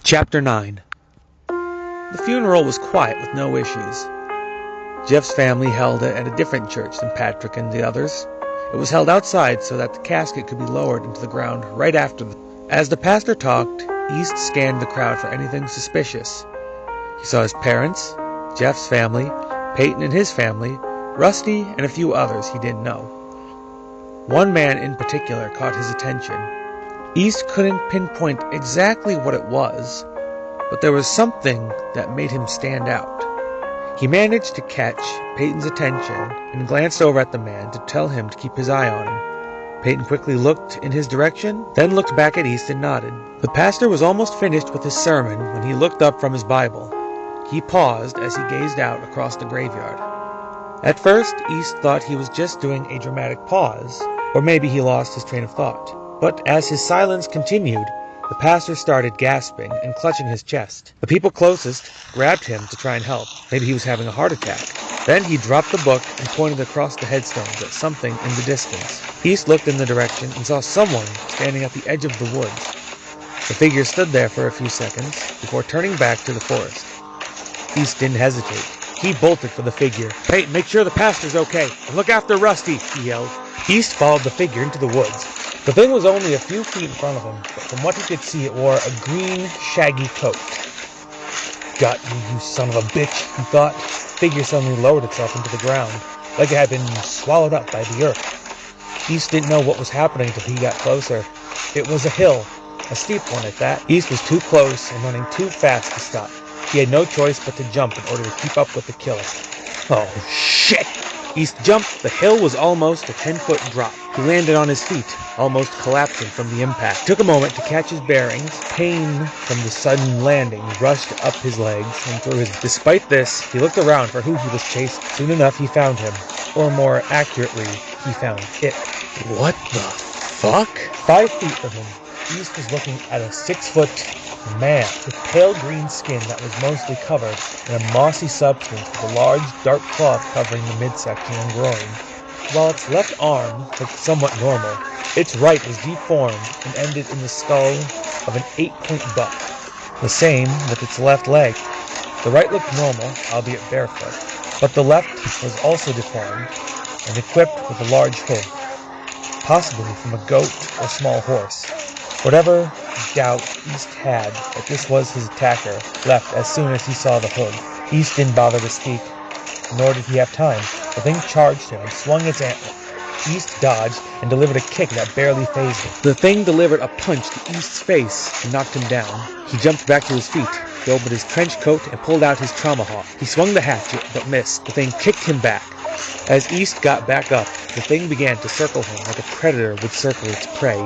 Chapter 9. The funeral was quiet with no issues. Jeff's family held it at a different church than Patrick and the others. It was held outside so that the casket could be lowered into the ground right after. As the pastor talked, East scanned the crowd for anything suspicious. He saw his parents, Jeff's family, Peyton and his family, Rusty, and a few others he didn't know. One man in particular caught his attention. East couldn't pinpoint exactly what it was, but there was something that made him stand out. He managed to catch Peyton's attention and glanced over at the man to tell him to keep his eye on him. Peyton quickly looked in his direction, then looked back at East and nodded. The pastor was almost finished with his sermon when he looked up from his Bible. He paused as he gazed out across the graveyard. At first, East thought he was just doing a dramatic pause, or maybe he lost his train of thought. But as his silence continued, the pastor started gasping and clutching his chest. The people closest grabbed him to try and help. Maybe he was having a heart attack. Then he dropped the book and pointed across the headstones at something in the distance. East looked in the direction and saw someone standing at the edge of the woods. The figure stood there for a few seconds before turning back to the forest. East didn't hesitate. He bolted for the figure. "Peyton, make sure the pastor's okay, and look after Rusty," he yelled. East followed the figure into the woods. The thing was only a few feet in front of him, but from what he could see, it wore a green, shaggy coat. "Got you, you son of a bitch," he thought. The figure suddenly lowered itself into the ground, like it had been swallowed up by the earth. East didn't know what was happening until he got closer. It was a hill, a steep one at that. East was too close and running too fast to stop. He had no choice but to jump in order to keep up with the killer. Oh, shit! East jumped. The hill was almost a 10-foot drop. He landed on his feet, almost collapsing from the impact. It took a moment to catch his bearings. Pain from the sudden landing rushed up his legs and through his... Despite this, he looked around for who he was chasing. Soon enough, he found him. Or more accurately, he found it. What the fuck? 5 feet from him, East was looking at a 6-foot man with pale green skin that was mostly covered in a mossy substance with a large dark cloth covering the midsection and groin. While its left arm looked somewhat normal, its right was deformed and ended in the skull of an 8-point buck, the same with its left leg. The right looked normal, albeit barefoot, but the left was also deformed and equipped with a large hoof, possibly from a goat or small horse. Whatever doubt East had that this was his attacker left as soon as he saw the hood. East didn't bother to speak, nor did he have time. The thing charged him and swung its antler. East dodged and delivered a kick that barely phased him. The thing delivered a punch to East's face and knocked him down. He jumped back to his feet. He opened his trench coat and pulled out his tomahawk. He swung the hatchet, but missed. The thing kicked him back. As East got back up, the thing began to circle him like a predator would circle its prey.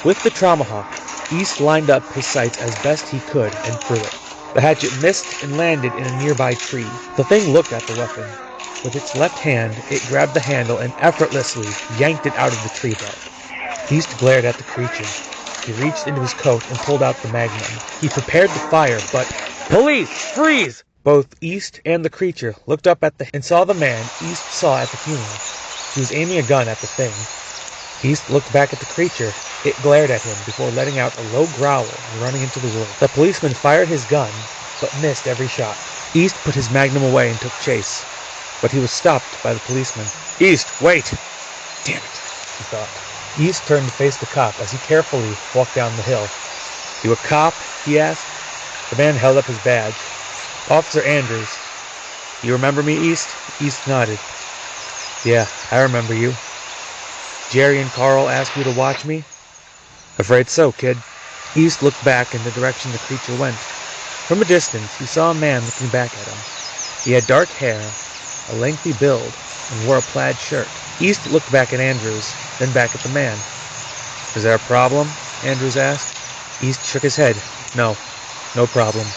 With the tomahawk, East lined up his sights as best he could and threw it. The hatchet missed and landed in a nearby tree. The thing looked at the weapon. With its left hand, it grabbed the handle and effortlessly yanked it out of the tree bed. East glared at the creature. He reached into his coat and pulled out the magnum. He prepared to fire, but... "Police! Freeze!" Both East and the creature looked up at and saw the man East saw at the funeral. He was aiming a gun at the thing. East looked back at the creature. It glared at him before letting out a low growl and running into the woods. The policeman fired his gun, but missed every shot. East put his magnum away and took chase, but he was stopped by the policeman. "East, wait!" "Damn it," he thought. East turned to face the cop as he carefully walked down the hill. "You a cop?" he asked. The man held up his badge. "Officer Andrews." "You remember me, East?" East nodded. "Yeah, I remember you. Jerry and Carl asked you to watch me?" "Afraid so, kid." East looked back in the direction the creature went. From a distance, he saw a man looking back at him. He had dark hair, a lengthy build, and wore a plaid shirt. East looked back at Andrews, then back at the man. "Is there a problem?" Andrews asked. East shook his head. "No, no problem."